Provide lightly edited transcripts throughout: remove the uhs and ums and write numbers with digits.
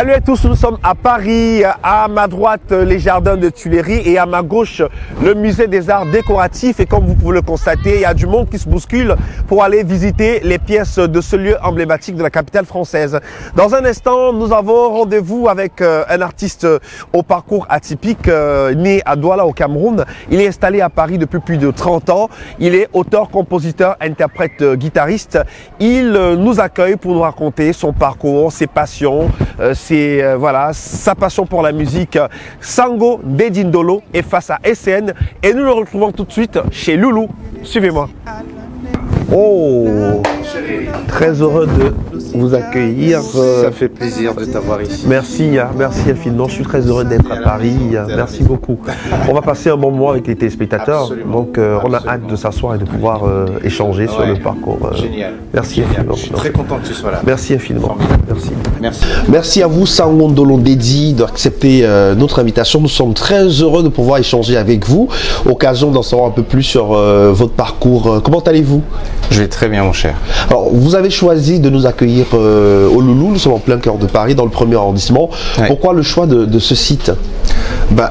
Salut à tous, nous sommes à Paris, à ma droite les jardins de Tuileries et à ma gauche le musée des arts décoratifs, et comme vous pouvez le constater, il y a du monde qui se bouscule pour aller visiter les pièces de ce lieu emblématique de la capitale française. Dans un instant, nous avons rendez-vous avec un artiste au parcours atypique, né à Douala au Cameroun. Il est installé à Paris depuis plus de 30 ans. Il est auteur, compositeur, interprète, guitariste. Il nous accueille pour nous raconter son parcours, ses passions, voilà, sa passion pour la musique. Sango Ndedindolo est face à SN et nous le retrouvons tout de suite chez Loulou. Suivez-moi. Oh, très heureux de vous accueillir. Ça fait plaisir de t'avoir ici. Merci, merci infiniment. Je suis très heureux d'être à Paris. Merci beaucoup. On va passer un bon moment avec les téléspectateurs. Absolument. Donc, on a hâte de s'asseoir et de pouvoir échanger sur le parcours. Génial. Merci Génial. infiniment. Je suis très content que tu sois là. Merci infiniment. Merci. Merci. Merci à vous, Sango Ndedindolo, d'accepter notre invitation. Nous sommes très heureux de pouvoir échanger avec vous. Occasion d'en savoir un peu plus sur votre parcours. Comment allez-vous? Je vais très bien, mon cher. Alors, vous avez choisi de nous accueillir au Loulou. Nous sommes en plein cœur de Paris, dans le 1er arrondissement. Ouais. Pourquoi le choix de ce site?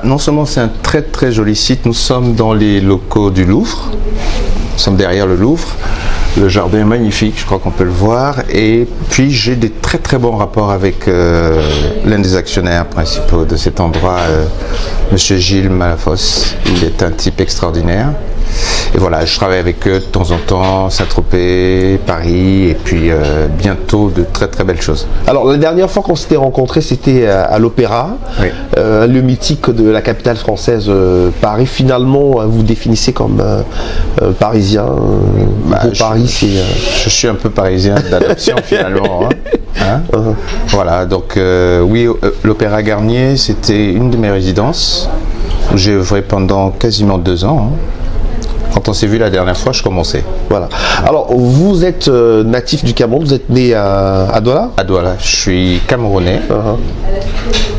Non seulement c'est un très très joli site, nous sommes dans les locaux du Louvre. Nous sommes derrière le Louvre. Le jardin est magnifique, je crois qu'on peut le voir. Et puis j'ai des très très bons rapports avec l'un des actionnaires principaux de cet endroit, Monsieur Gilles Malafosse, qui est un type extraordinaire. Et voilà, je travaille avec eux de temps en temps, Saint-Tropez, Paris, et puis bientôt de très très belles choses. Alors, la dernière fois qu'on s'était rencontrés, c'était à l'Opéra, Oui. un lieu mythique de la capitale française, Paris. Finalement, vous définissez comme parisien. Pour Paris, c'est... Je suis un peu parisien d'adoption finalement. Voilà, donc oui, l'Opéra Garnier, c'était une de mes résidences où j'ai œuvré pendant quasiment 2 ans. Quand on s'est vu la dernière fois, je commençais. Voilà. Alors, vous êtes natif du Cameroun, vous êtes né à Douala? À Douala, je suis camerounais,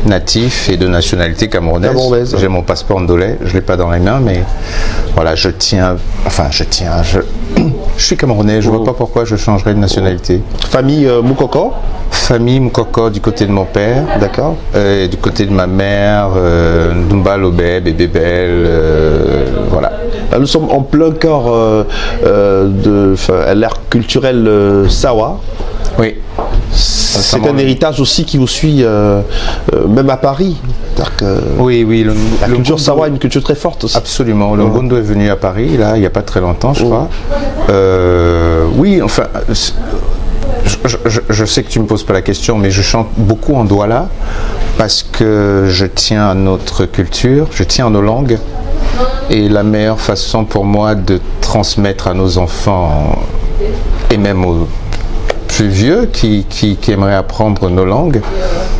natif et de nationalité camerounaise. J'ai mon passeport ndolais, je ne l'ai pas dans les mains, mais voilà, je suis camerounais, je ne vois pas pourquoi je changerais de nationalité. Famille Moukoko? Famille Moukoko du côté de mon père. D'accord. Et du côté de ma mère, Ndumba Lobé, Bébébel, voilà. Nous sommes en plein cœur de l'ère culturelle Sawa. Oui. C'est un héritage aussi qui vous suit même à Paris. Oui, la culture Sawa est une culture très forte aussi. Absolument. Le Ngondo est venu à Paris, là, il n'y a pas très longtemps, je crois. Oui, enfin, je sais que tu ne me poses pas la question, mais je chante beaucoup en Douala parce que je tiens à notre culture, je tiens à nos langues. Et la meilleure façon pour moi de transmettre à nos enfants et même aux plus vieux qui aimeraient apprendre nos langues,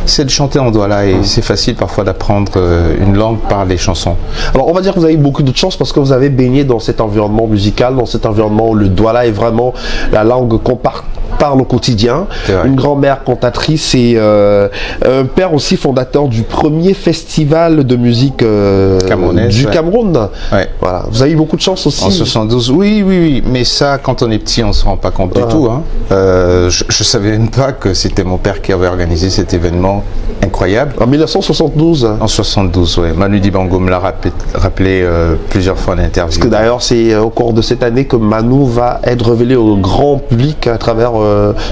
c'est de chanter en Douala, et c'est facile parfois d'apprendre une langue par les chansons. Alors on va dire que vous avez eu beaucoup de chance parce que vous avez baigné dans cet environnement musical, dans cet environnement où le Douala est vraiment la langue qu'on parle au quotidien. Une grand-mère cantatrice et un père aussi fondateur du premier festival de musique du Cameroun. Ouais. Voilà. Vous avez eu beaucoup de chance aussi. En 72, oui, mais ça, quand on est petit, on ne se rend pas compte du tout. Je ne savais même pas que c'était mon père qui avait organisé cet événement incroyable. En 1972. En 72, oui. Manu Dibango me l'a rappelé plusieurs fois en interview. Parce que d'ailleurs, c'est au cours de cette année que Manu va être révélé au grand public à travers,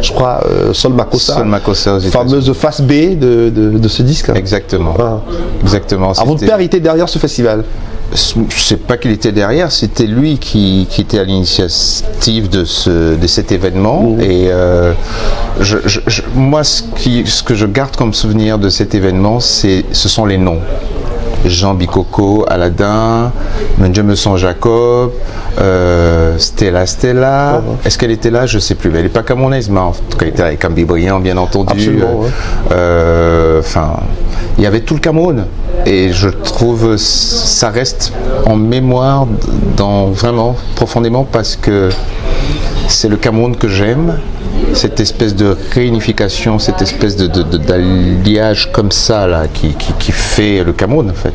je crois, Sol Makossa. Sol Makossa, fameuse face B de ce disque. Exactement. Exactement. Alors, votre père était derrière ce festival? Je ne sais pas qu'il était derrière, c'était lui qui était à l'initiative de cet événement. Et moi, ce que je garde comme souvenir de cet événement, ce sont les noms. Jean Bikoko, Aladdin, Menjemeson Jacob, Stella. Est-ce qu'elle était là? Je ne sais plus. Elle n'est pas camerounaise, mais en tout cas, elle était avec Ambi Briand, bien entendu. Absolument, Enfin, il y avait tout le Cameroun. Et je trouve ça reste en mémoire vraiment profondément parce que c'est le Cameroun que j'aime. Cette espèce de réunification, cette espèce d'alliage comme ça là, qui fait le Cameroun en fait.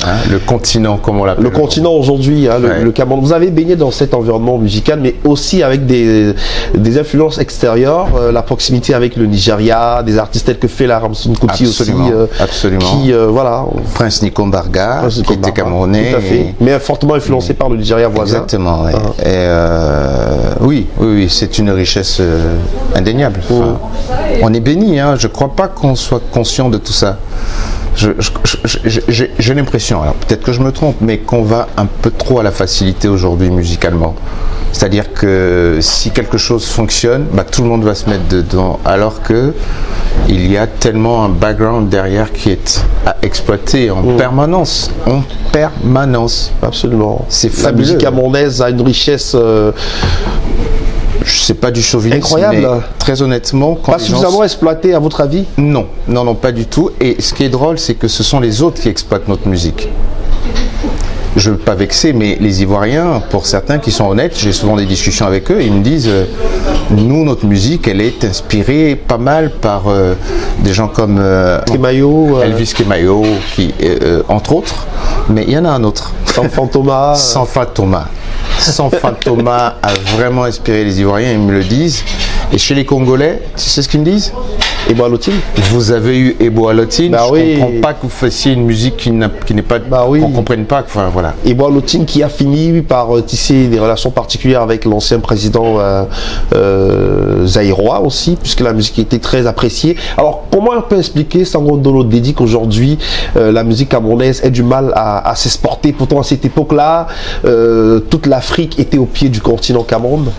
Hein, le continent, comme on l'appelle. Le continent aujourd'hui, hein, Ouais. le Cameroun. Vous avez baigné dans cet environnement musical, mais aussi avec des influences extérieures, la proximité avec le Nigeria, des artistes tels que Fela Ramsoun Kuti aussi, absolument. qui, voilà, Prince Nico Mbarga, Prince qui était camerounais. tout à fait. Mais fortement influencé par le Nigeria voisin. Exactement, ouais. Oui, c'est une richesse indéniable. Enfin, on est béni, hein. Je ne crois pas qu'on soit conscient de tout ça. J'ai l'impression, alors peut-être que je me trompe, mais qu'on va un peu trop à la facilité aujourd'hui musicalement. C'est-à-dire que si quelque chose fonctionne, bah, tout le monde va se mettre dedans, alors que il y a tellement un background derrière qui est à exploiter en permanence. En permanence. Absolument. C'est La fabuleux. musique camerounaise a une richesse je sais pas du chauvinisme, incroyable. mais très honnêtement, quand Pas les gens suffisamment exploitée à votre avis? Non, pas du tout. Et ce qui est drôle, c'est que ce sont les autres qui exploitent notre musique. Je ne veux pas vexer, mais les Ivoiriens, pour certains qui sont honnêtes, j'ai souvent des discussions avec eux, ils me disent nous, notre musique, elle est inspirée pas mal par des gens comme Kemayo, Elvis Kemayo, qui, entre autres, mais il y en a un autre. Sanfan Thomas. Sanfan Thomas. Sanfan Thomas a vraiment inspiré les Ivoiriens, ils me le disent. Et chez les Congolais, tu sais ce qu'ils me disent? Ebo Alotine. Vous avez eu Ebo Alotine, Bah je ne comprends pas que vous fassiez une musique qui n'est pas, qu'on ne comprenne pas. Enfin, voilà. Ebo Alotine qui a fini par tisser des relations particulières avec l'ancien président zaïrois aussi, puisque la musique était très appréciée. Alors, comment on peut expliquer, Sango Ndolo Dedi, qu'aujourd'hui, la musique camerounaise ait du mal à s'exporter? Pourtant, à cette époque-là, toute l'Afrique était au pied du continent Cameroun.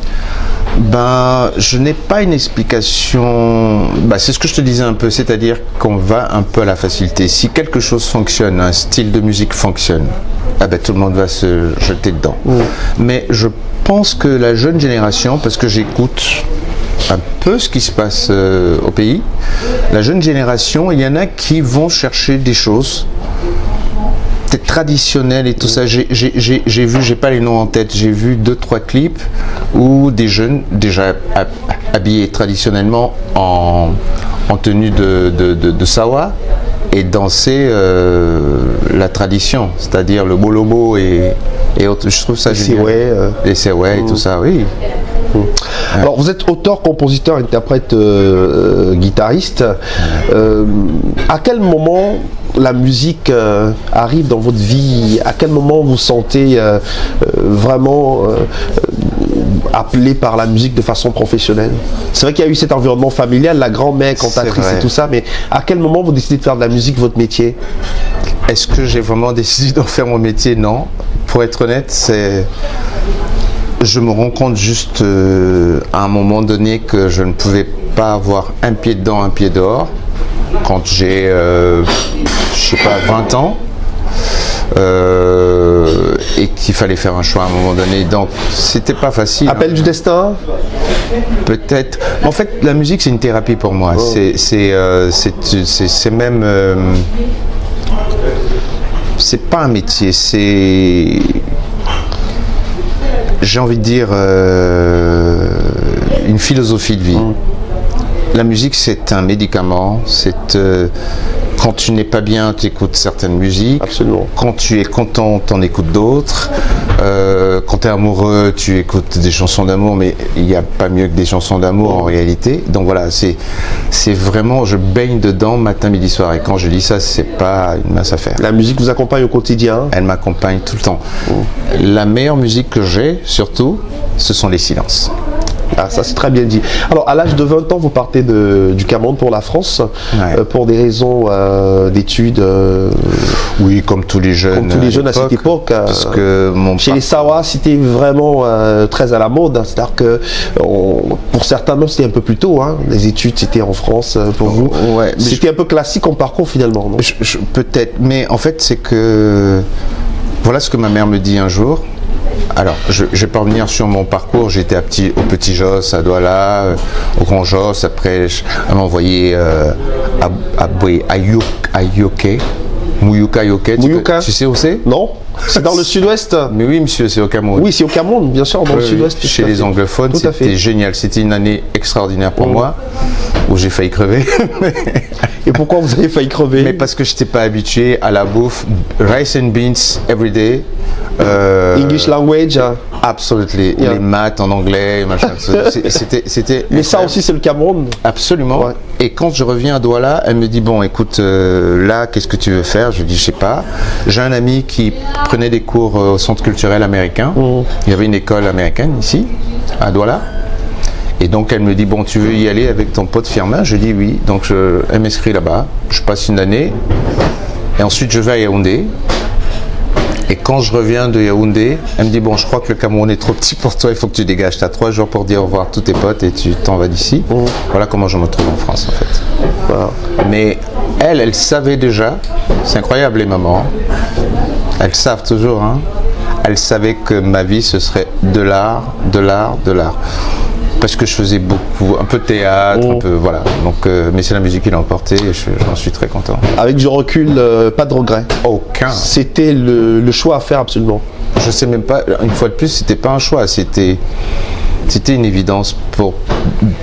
Ben, je n'ai pas une explication. Ben, c'est ce que je te disais un peu, c'est-à-dire qu'on va un peu à la facilité. Si quelque chose fonctionne, un style de musique fonctionne, ah ben, tout le monde va se jeter dedans. Mais je pense que la jeune génération, parce que j'écoute un peu ce qui se passe au pays, la jeune génération, il y en a qui vont chercher des choses traditionnel et tout ça. J'ai vu, j'ai pas les noms en tête, j'ai vu 2-3 clips où des jeunes déjà habillés traditionnellement en tenue de Sawa et danser la tradition, c'est-à-dire le bolobo et autres. Je trouve ça génial. Les Sewe et tout ça, oui. Alors vous êtes auteur, compositeur, interprète, guitariste. À quel moment la musique arrive dans votre vie? À quel moment vous sentez vraiment appelé par la musique de façon professionnelle? C'est vrai qu'il y a eu cet environnement familial, la grand-mère cantatrice et tout ça, mais à quel moment vous décidez de faire de la musique votre métier? Est-ce que j'ai vraiment décidé d'en faire mon métier? Non. Pour être honnête, je me rends compte juste à un moment donné que je ne pouvais pas avoir un pied dedans, un pied dehors. Quand j'ai, je sais pas, 20 ans, et qu'il fallait faire un choix à un moment donné. Donc, c'était pas facile. Appel du destin? Peut-être. En fait, la musique, c'est une thérapie pour moi. C'est même... c'est pas un métier, c'est... J'ai envie de dire une philosophie de vie. La musique, c'est un médicament. C'est quand tu n'es pas bien, tu écoutes certaines musiques. Absolument. Quand tu es content, tu en écoutes d'autres. Quand tu es amoureux, tu écoutes des chansons d'amour, mais il n'y a pas mieux que des chansons d'amour en réalité. Donc voilà, c'est vraiment, je baigne dedans matin, midi, soir. Et quand je dis ça, c'est pas une mince affaire. La musique vous accompagne au quotidien? Elle m'accompagne tout le temps. La meilleure musique que j'ai, surtout, ce sont les silences. Ah, ça c'est très bien dit. Alors à l'âge de 20 ans, vous partez du Cameroun pour la France, pour des raisons d'études. Oui, comme tous les jeunes. Comme tous les jeunes à cette époque. Parce que chez les Sawa, c'était vraiment très à la mode. C'est-à-dire que pour certains même c'était un peu plus tôt. Hein. Les études c'était en France pour vous. Ouais, c'était un peu classique en parcours finalement, non? Peut-être, mais en fait c'est que voilà ce que ma mère me dit un jour. Alors, je ne vais pas revenir sur mon parcours. J'étais au Petit Joss, à Douala, au Grand Joss. Après, elle m'a envoyé à Yoké, Mouyouka Yoke, Mouyouka. Tu sais où c'est? Non, c'est dans le sud-ouest. Mais oui, monsieur, c'est au Cameroun. Oui, c'est au Cameroun, bien sûr, dans le sud-ouest. Chez les anglophones, c'était génial. C'était une année extraordinaire pour moi, où j'ai failli crever. Et pourquoi vous avez failli crever? Mais parce que je n'étais pas habitué à la bouffe. Rice and beans every day. English language. Absolutely. Les maths en anglais, machin. C'était. Mais ça aussi, c'est le Cameroun. Absolument. Ouais. Et quand je reviens à Douala, elle me dit bon, écoute, là, qu'est-ce que tu veux faire? Je lui dis, je sais pas. J'ai un ami qui prenait des cours au centre culturel américain. Il y avait une école américaine ici, à Douala. Et donc elle me dit, bon, tu veux y aller avec ton pote Firmin? Je dis oui. Donc elle m'inscrit là-bas. Je passe une année. Et ensuite je vais à Yaoundé. Et quand je reviens de Yaoundé, elle me dit, bon, je crois que le Cameroun est trop petit pour toi, il faut que tu dégages. Tu as 3 jours pour dire au revoir à tous tes potes et tu t'en vas d'ici. Voilà comment je me trouve en France, en fait. Wow. Mais elle savait déjà. C'est incroyable, les mamans. Elles savent toujours. Hein. Elles savaient que ma vie, ce serait de l'art, de l'art, de l'art. Parce que je faisais beaucoup, un peu de théâtre, un peu, voilà. Donc, mais c'est la musique qui l'a emporté et j'en suis très content. Avec du recul, pas de regret? Aucun. C'était le choix à faire absolument. Je sais même pas, une fois de plus, c'était pas un choix, c'était une évidence pour,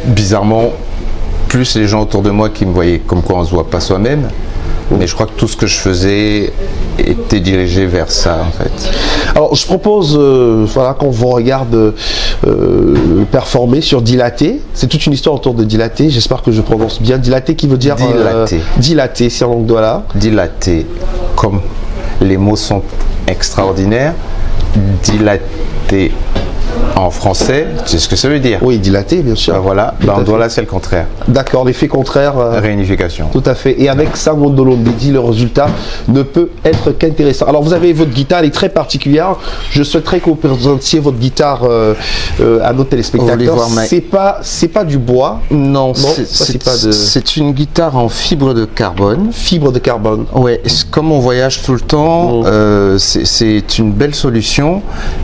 bizarrement, plus les gens autour de moi qui me voyaient comme quoi on se voit pas soi-même. Mais je crois que tout ce que je faisais était dirigé vers ça, en fait. Alors, je propose voilà, qu'on vous regarde performer sur Dilaté. C'est toute une histoire autour de Dilaté. J'espère que je prononce bien. Dilaté qui veut dire... Dilaté. Dilaté, c'est en langue douala. Dilaté. Comme les mots sont extraordinaires, dilaté en français, c'est ce que ça veut dire. Oui, dilaté, bien sûr. Ben voilà, en douala, c'est le contraire. D'accord, l'effet contraire. Réunification. Tout à fait. Et avec Sangondolo Ndedi, le résultat ne peut être qu'intéressant. Alors, vous avez votre guitare, elle est très particulière. Je souhaiterais que vous présentiez votre guitare à nos téléspectateurs. C'est pas du bois. Non, c'est une guitare en fibre de carbone. Fibre de carbone. Ouais, comme on voyage tout le temps, c'est une belle solution.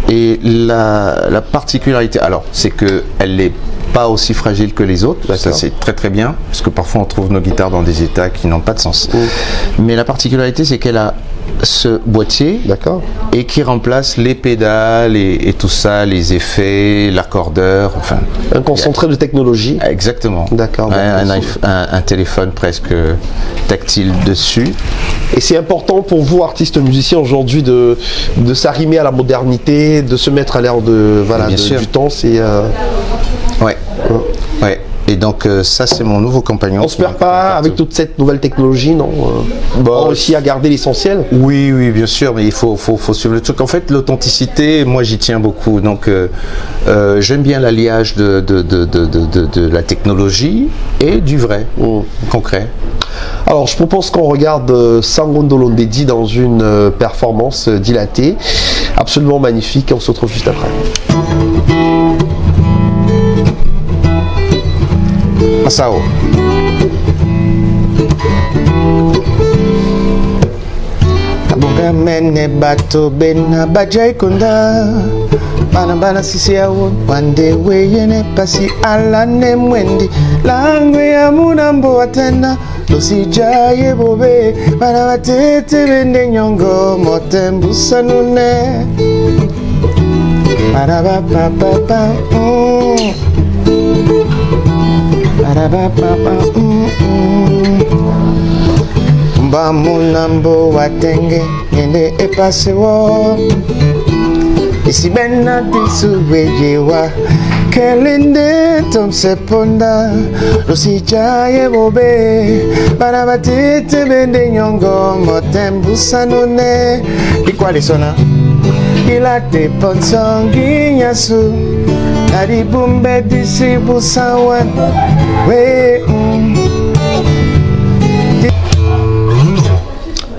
Et la particularité, alors, c'est qu'elle n'est pas aussi fragile que les autres, ça c'est très très bien, parce que parfois on trouve nos guitares dans des états qui n'ont pas de sens. Mais la particularité, c'est qu'elle a ce boîtier et qui remplace les pédales et tout ça, les effets, l'accordeur, enfin... Un concentré de technologie. Exactement. D'accord. Un téléphone presque tactile dessus. Et c'est important pour vous, artistes musiciens, aujourd'hui, de s'arrimer à la modernité, de se mettre à l'ère du temps. C'est... Ouais. Et donc ça c'est mon nouveau compagnon. On se perd pas avec toute cette nouvelle technologie, non? On réussit à garder l'essentiel? Oui, bien sûr, mais il faut suivre le truc. En fait, l'authenticité, moi j'y tiens beaucoup. Donc j'aime bien l'alliage de la technologie et du vrai, concret. Alors je propose qu'on regarde Sangondolo Ndedi dans une performance dilatée, absolument magnifique. On se retrouve juste après. Masao. Abunga mene bato bena bajai kunda bana sisi ya wande weyene pasi ala ne mwendi langwe ya munambo watena losijaye bobe bana batete bende nyongo motembu sanune para pa Mba munambo watenge Yende epase wo Isi bena disu wejewa Kelinde tom seponda Losi chaye bobe Banabatete bende nyongo Motembu sanone Ikwale sona Ilate ponsongi nyasu Nari bumbe disi busawan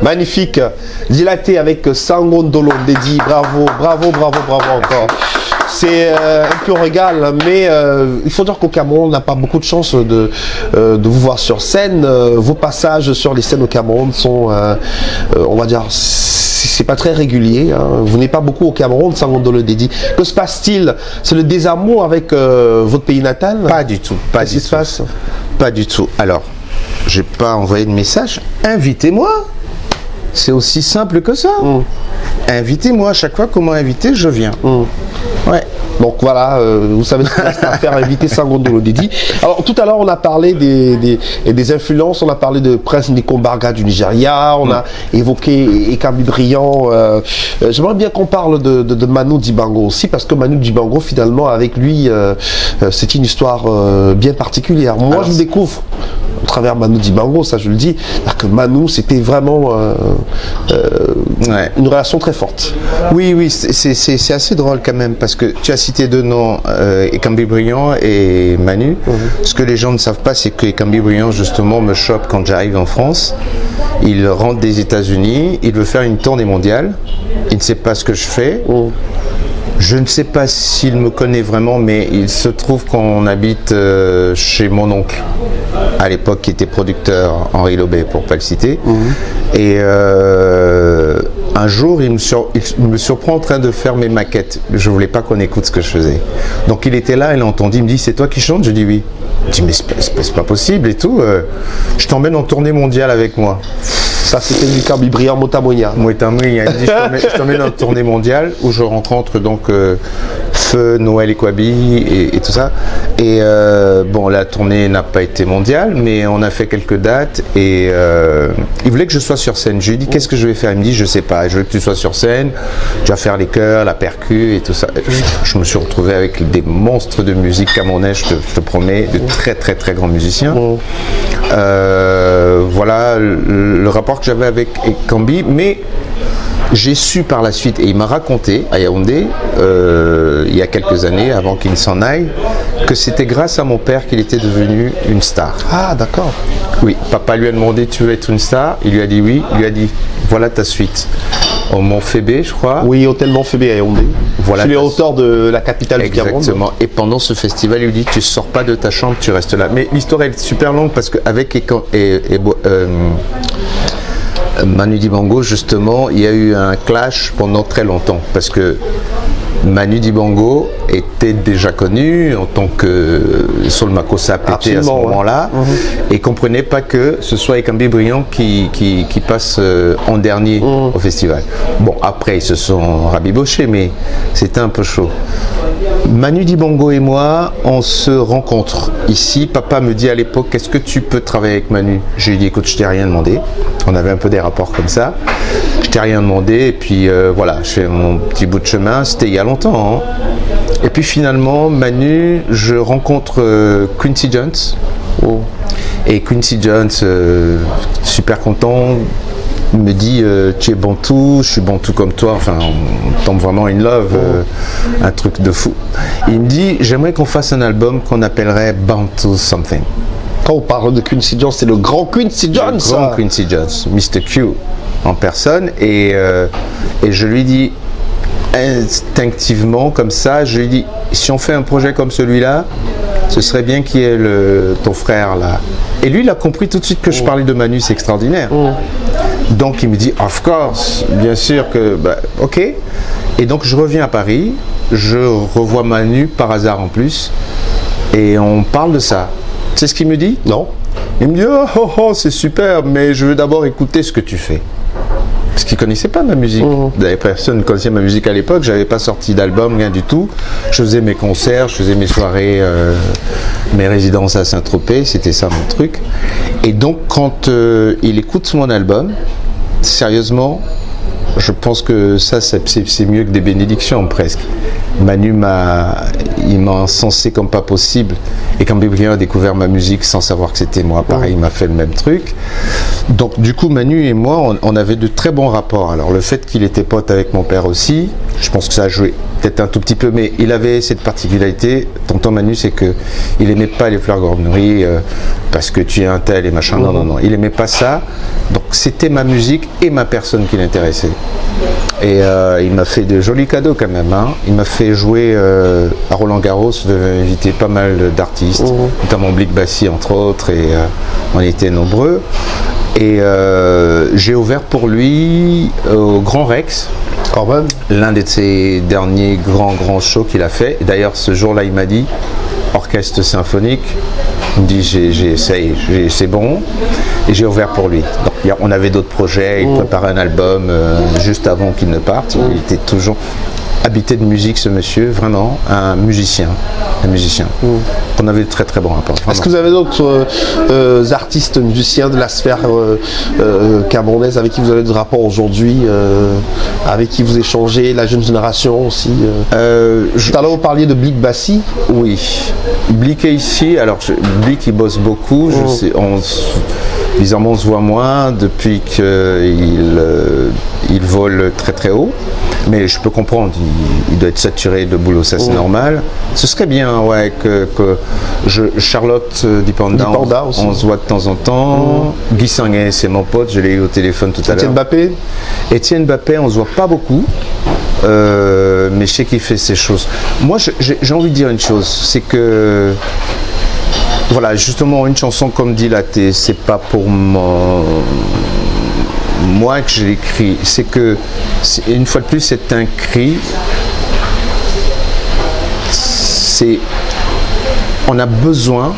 Magnifique, dilaté avec Sangondolo Ndedi, bravo encore. C'est un pur régal, mais il faut dire qu'au Cameroun, on n'a pas beaucoup de chance de vous voir sur scène. Vos passages sur les scènes au Cameroun sont, on va dire, c'est pas très régulier. Hein. Vous n'êtes pas beaucoup au Cameroun, Sangondolo Ndedi. Que se passe-t-il? C'est le désamour avec votre pays natal? Pas du tout. Pas du tout. Alors, j'ai pas envoyé de message. Invitez-moi. C'est aussi simple que ça. Invitez-moi à chaque fois qu'on m'a invité, je viens. Ouais. Donc voilà, vous savez ce qu'il reste à faire, inviter Sangondolo Didi. Alors tout à l'heure, on a parlé des influences, on a parlé de Prince Nikombarga du Nigeria, on a évoqué Ekambi Brillant. J'aimerais bien qu'on parle de Manu Dibango aussi, parce que Manu Dibango, finalement, avec lui, c'est une histoire bien particulière. Moi, je découvre au travers Manu Dibango, ça je le dis, que Manu, c'était vraiment une relation très forte. Oui, c'est assez drôle quand même, parce que tu as cité deux noms, Ekambi Brillant et Manu. Ce que les gens ne savent pas, c'est que Ekambi Brillant, justement, me chope quand j'arrive en France. Il rentre des États-Unis, il veut faire une tournée mondiale. Il ne sait pas ce que je fais. Je ne sais pas s'il me connaît vraiment, mais il se trouve qu'on habite chez mon oncle, à l'époque, qui était producteur, Henri Lobet, pour ne pas le citer. Et un jour, il me surprend en train de faire mes maquettes. Je ne voulais pas qu'on écoute ce que je faisais. Donc il était là, il a entendu, il me dit, c'est toi qui chantes? Je dis oui. Il dit, mais c'est pas possible et tout. Je t'emmène en tournée mondiale avec moi. Ça, c'était du Ekambi Brillant Motamoya. Motamoya, il dit, je t'emmène en tournée mondiale où je rencontre donc Feu, Noël et Kwabi et tout ça. Et bon, la tournée n'a pas été mondiale, mais on a fait quelques dates et il voulait que je sois sur scène. Je lui ai dit, qu'est-ce que je vais faire? Il me dit, je sais pas, je veux que tu sois sur scène, tu vas faire les chœurs, la percu et tout ça. Je me suis retrouvé avec des monstres de musique camerounais, je te promets, de très très très grands musiciens. Voilà le rapport que j'avais avec Ekambi, mais j'ai su par la suite, et il m'a raconté à Yaoundé, il y a quelques années, avant qu'il ne s'en aille, que c'était grâce à mon père qu'il était devenu une star. Ah, d'accord. Oui, papa lui a demandé, tu veux être une star? Il lui a dit oui, il lui a dit, voilà ta suite. Au Mont Fébé, je crois. Oui, hôtel Mont Fébé à Yaoundé. Voilà. Sur les hauteurs de la capitale du Cameroun. Exactement. Et pendant ce festival, il lui dit, tu sors pas de ta chambre, tu restes là. Mais l'histoire est super longue parce qu'avec Manu Dibango, justement, il y a eu un clash pendant très longtemps parce que Manu Dibango était déjà connu en tant que Sol Makossa pété à ce moment-là et comprenait pas que ce soit Ekambi Brillant qui passe en dernier au festival. Bon, après ils se sont rabibochés, mais c'était un peu chaud. Manu Dibango et moi, on se rencontre ici. Papa me dit à l'époque, est-ce que tu peux travailler avec Manu? Je lui ai dit, écoute, je t'ai rien demandé. On avait un peu des rapports comme ça. Je t'ai rien demandé et puis voilà, je fais mon petit bout de chemin. C'était il y a longtemps. Et puis finalement, Manu, je rencontre Quincy Jones. Et Quincy Jones, super content, me dit tu es bantou, je suis bantou comme toi, enfin on tombe vraiment in love, un truc de fou. Il me dit j'aimerais qu'on fasse un album qu'on appellerait Bantu Something. Quand on parle de Quincy Jones, c'est le grand Quincy Jones. Le grand Quincy Jones, Mr. Q en personne, et je lui dis instinctivement comme ça, je lui dis si on fait un projet comme celui-là, ce serait bien qu'il y ait ton frère là. Et lui il a compris tout de suite que je parlais de Manu, c'est extraordinaire. Donc il me dit of course, bien sûr que ok. Et donc je reviens à Paris, je revois Manu par hasard en plus et on parle de ça. Tu sais ce qu'il me dit? Non. Il me dit oh c'est super, mais je veux d'abord écouter ce que tu fais. Parce qu'il ne connaissait pas ma musique. Personne ne connaissait ma musique à l'époque, j'avais pas sorti d'album, rien du tout. Je faisais mes concerts, je faisais mes soirées, mes résidences à Saint-Tropez, c'était ça mon truc. Et donc quand il écoute mon album, sérieusement, je pense que ça c'est mieux que des bénédictions presque. Manu m'a encensé comme pas possible, et quand Bébrillant a découvert ma musique sans savoir que c'était moi, pareil, il m'a fait le même truc. Donc du coup Manu et moi on avait de très bons rapports. Alors le fait qu'il était pote avec mon père aussi, je pense que ça a joué peut-être un tout petit peu, mais il avait cette particularité, tonton Manu, c'est que il aimait pas les fleurs gorneries parce que tu es un tel et machin, non, il aimait pas ça. Donc c'était ma musique et ma personne qui l'intéressait. Et il m'a fait de jolis cadeaux quand même, hein. Il m'a fait jouer à Roland Garros, je devais inviter pas mal d'artistes, notamment Blick Bassi entre autres, et on était nombreux. Et j'ai ouvert pour lui au Grand Rex Quand même. L'un de ses derniers grands shows qu'il a fait. D'ailleurs, ce jour-là, il m'a dit, orchestre symphonique, il me dit, c'est bon, et j'ai ouvert pour lui. Donc, on avait d'autres projets, il préparait un album juste avant qu'il ne parte. Il était toujours habité de musique, ce monsieur, vraiment un musicien. On avait de très très bons rapports. Est-ce que vous avez d'autres artistes musiciens de la sphère camerounaise avec qui vous avez des rapports aujourd'hui, avec qui vous échangez, la jeune génération aussi Tout à l'heure vous parliez de Blick Bassi. Oui, Blick est ici. Alors Blick il bosse beaucoup. Bizarrement on se voit moins depuis qu'il vole très très haut. Mais je peux comprendre, il doit être saturé de boulot, ça c'est normal. Ce serait bien, ouais, que Charlotte Dipanda, on se voit de temps en temps. Guy Sanguet, c'est mon pote, je l'ai eu au téléphone tout à l'heure. Étienne Mbappé, on se voit pas beaucoup, mais je sais qu'il fait ces choses. Moi, j'ai envie de dire une chose, c'est que, voilà, justement, une chanson comme Dilaté, c'est pas pour moi que je l'écris, c'est que, une fois de plus, c'est un cri. On a besoin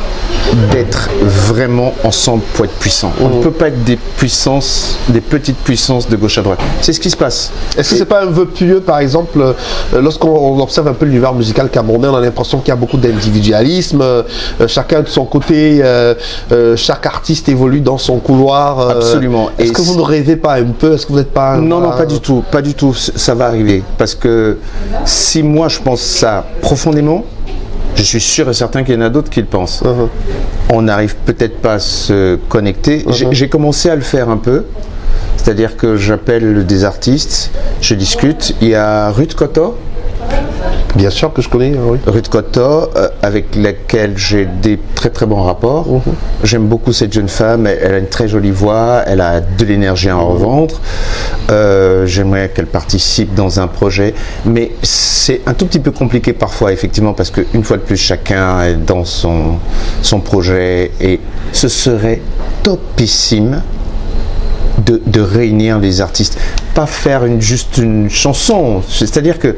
d'être vraiment ensemble pour être puissant. On ne peut pas être des petites puissances de gauche à droite. C'est ce qui se passe. Est-ce que c'est pas un vœu pieux, par exemple, lorsqu'on observe un peu l'univers musical camerounais, on a l'impression qu'il y a beaucoup d'individualisme, chacun de son côté, chaque artiste évolue dans son couloir. Absolument. Est-ce que vous ne rêvez pas un peu? Est-ce que vous n'êtes pas... Non, pas du tout. Pas du tout. Ça va arriver. Parce que si moi je pense ça profondément, je suis sûr et certain qu'il y en a d'autres qui le pensent. On n'arrive peut-être pas à se connecter. J'ai commencé à le faire un peu. C'est-à-dire que j'appelle des artistes, je discute. Il y a Ruth Koto. Bien sûr que je connais, oui. Ruth Koto, avec laquelle j'ai des très très bons rapports. J'aime beaucoup cette jeune femme, elle a une très jolie voix, elle a de l'énergie à en revendre. J'aimerais qu'elle participe dans un projet, mais c'est un tout petit peu compliqué parfois, effectivement, parce qu'une fois de plus, chacun est dans son projet, et ce serait topissime de réunir les artistes, pas faire juste une chanson. C'est-à-dire que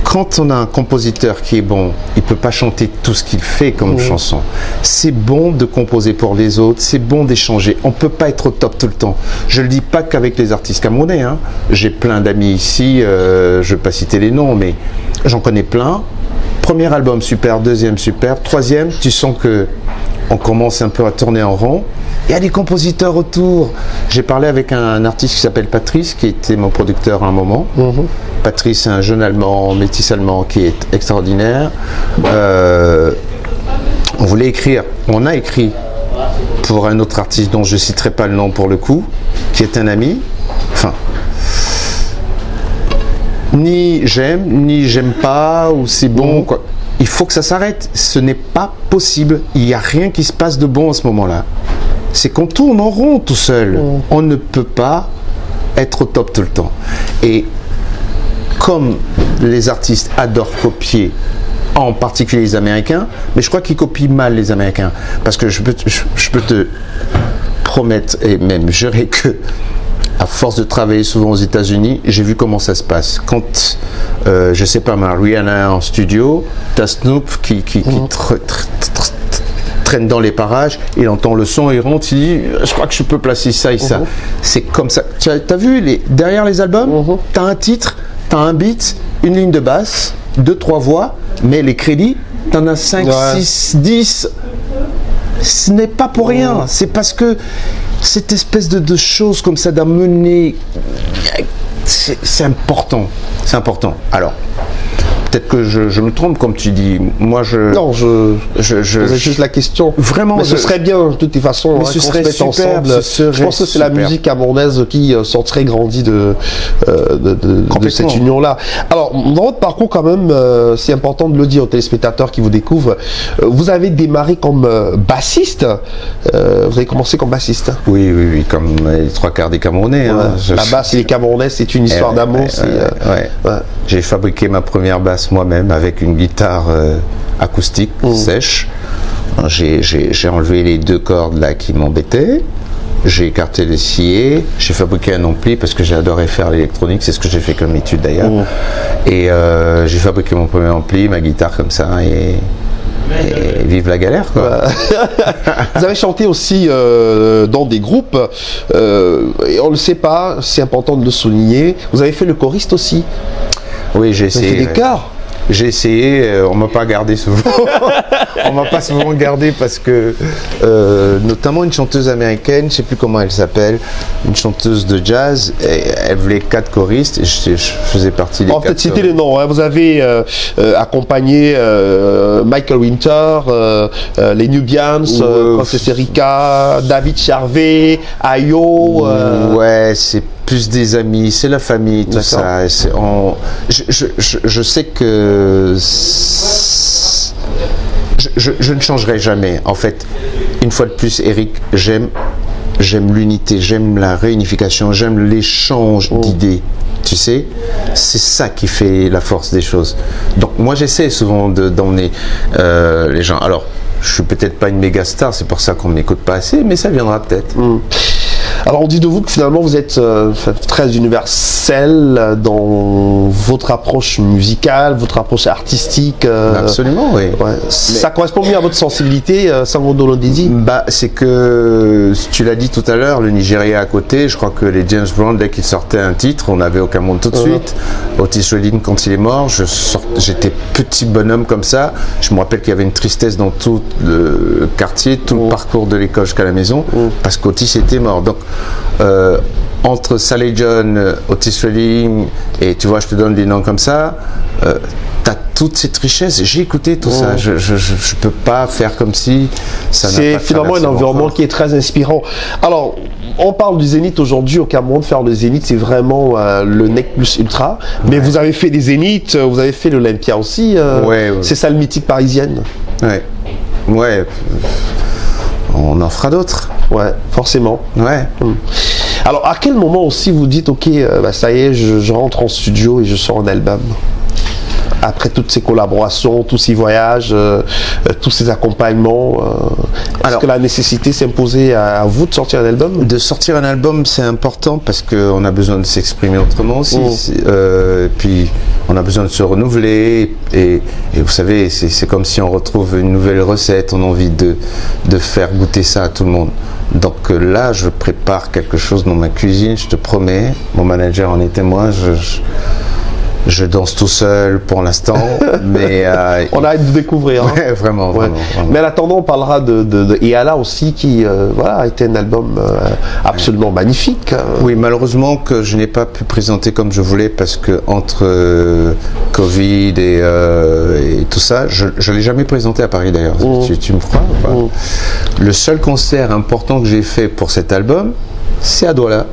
quand on a un compositeur qui est bon, il ne peut pas chanter tout ce qu'il fait comme chanson. C'est bon de composer pour les autres, c'est bon d'échanger. On ne peut pas être au top tout le temps. Je ne le dis pas qu'avec les artistes camerounais. Hein. J'ai plein d'amis ici, je ne vais pas citer les noms, mais j'en connais plein. Premier album, super. Deuxième, super. Troisième, tu sens que on commence un peu à tourner en rond. Il y a des compositeurs autour. J'ai parlé avec un artiste qui s'appelle Patrice, qui était mon producteur à un moment. Patrice, c'est un jeune allemand, métis allemand, qui est extraordinaire. On voulait écrire, on a écrit pour un autre artiste dont je ne citerai pas le nom pour le coup, qui est un ami. Enfin, ni j'aime pas, ou c'est bon, quoi. Il faut que ça s'arrête. Ce n'est pas possible. Il n'y a rien qui se passe de bon à ce moment-là. C'est qu'on tourne en rond tout seul. On ne peut pas être au top tout le temps. Et comme les artistes adorent copier, en particulier les Américains, mais je crois qu'ils copient mal les Américains. Parce que je peux te promettre, et même jurer que, à force de travailler souvent aux États-Unis, j'ai vu comment ça se passe. Quand, je sais pas, Rihanna en studio, t'as Snoop qui traîne dans les parages, il entend le son, il rentre, il dit je crois que je peux placer ça et ça. C'est comme ça. Tu as vu, derrière les albums, tu as un titre, tu as un beat, une ligne de basse, 2-3 voix, mais les crédits, tu en as 5, 6, 10. Ce n'est pas pour rien, c'est parce que cette espèce de choses comme ça, d'amener, c'est important. C'est important. Alors, peut-être que je me trompe, comme tu dis. Moi, non, c'est juste la question. Vraiment, mais ce serait bien, de toute façon, mais ce serait qu'on se mette ensemble. Je pense que c'est la musique camerounaise qui sortirait grandie de cette union-là. Alors, dans votre parcours, quand même, c'est important de le dire aux téléspectateurs qui vous découvrent. Vous avez démarré comme bassiste. Vous avez commencé comme bassiste. Oui, comme les 3/4 des Camerounais. Ouais. Hein. La basse et les Camerounais, c'est une histoire d'amour. J'ai fabriqué ma première basse moi-même avec une guitare acoustique sèche. J'ai enlevé les 2 cordes là qui m'embêtaient. j'ai écarté les sciés, j'ai fabriqué un ampli parce que j'ai adoré faire l'électronique, c'est ce que j'ai fait comme étude d'ailleurs. Et j'ai fabriqué mon premier ampli, ma guitare comme ça, et vive la galère quoi. Vous avez chanté aussi dans des groupes, et on ne le sait pas, c'est important de le souligner, vous avez fait le choriste aussi. Oui, j'ai essayé. Vous avez fait des chœurs. J'ai essayé, on m'a pas gardé souvent. On m'a pas souvent gardé parce que, notamment une chanteuse américaine, je sais plus comment elle s'appelle, une chanteuse de jazz, elle voulait 4 choristes et je faisais partie des 4. En fait, citez les noms. Hein. Vous avez accompagné Michael Winter, les Nubians, Princess Erika, David Charvet, Ayo. Ouais, c'est plus des amis, c'est la famille, tout ça. Je sais que je ne changerai jamais. En fait, une fois de plus, Eric, j'aime l'unité, j'aime la réunification, j'aime l'échange d'idées. Tu sais, c'est ça qui fait la force des choses. Donc moi, j'essaie souvent d'emmener les gens. Alors, je suis peut-être pas une méga star, c'est pour ça qu'on ne m'écoute pas assez, mais ça viendra peut-être. Alors on dit de vous que finalement vous êtes très universel dans votre approche musicale, votre approche artistique. Absolument, oui. Ouais. Ça correspond mieux à votre sensibilité, Sango Ndolo Ndidi. Bah, c'est que, tu l'as dit tout à l'heure, le Nigeria à côté, je crois que les James Brown, dès qu'ils sortaient un titre, on avait aucun monde tout de suite. Otis Redding, quand il est mort, j'étais petit bonhomme comme ça. Je me rappelle qu'il y avait une tristesse dans tout le quartier, tout le parcours de l'école jusqu'à la maison, parce qu'Otis était mort. Donc, entre Sally John, Otis Redding, et tu vois, je te donne des noms comme ça, tu as toute cette richesse. J'ai écouté tout ça. Je ne peux pas faire comme si ça n'a pas. C'est finalement un environnement qui est très inspirant. Alors, on parle du Zénith aujourd'hui au Cameroun. Faire le Zénith, c'est vraiment le nec plus ultra. Mais vous avez fait des Zéniths, vous avez fait l'Olympia aussi. C'est ça le mythique parisienne. Ouais. On en fera d'autres. Ouais, forcément. Ouais. Alors, à quel moment aussi vous dites, ok, ça y est, je rentre en studio et je sors un album? Après toutes ces collaborations, tous ces voyages, tous ces accompagnements, est-ce que la nécessité s'imposait à vous de sortir un album? De sortir un album, c'est important parce qu'on a besoin de s'exprimer autrement aussi. Puis on a besoin de se renouveler. Et vous savez, c'est comme si on retrouve une nouvelle recette. On a envie de faire goûter ça à tout le monde. Donc là, je prépare quelque chose dans ma cuisine, je te promets. Mon manager en est témoin. Je danse tout seul pour l'instant, mais on a hâte de découvrir. Hein. Ouais, vraiment. Mais en attendant, on parlera de Eala aussi, qui a été un album absolument magnifique. Oui, malheureusement que je n'ai pas pu présenter comme je voulais parce que entre Covid et tout ça, je ne l'ai jamais présenté à Paris d'ailleurs. Tu me crois ou pas? Le seul concert important que j'ai fait pour cet album, c'est à Douala.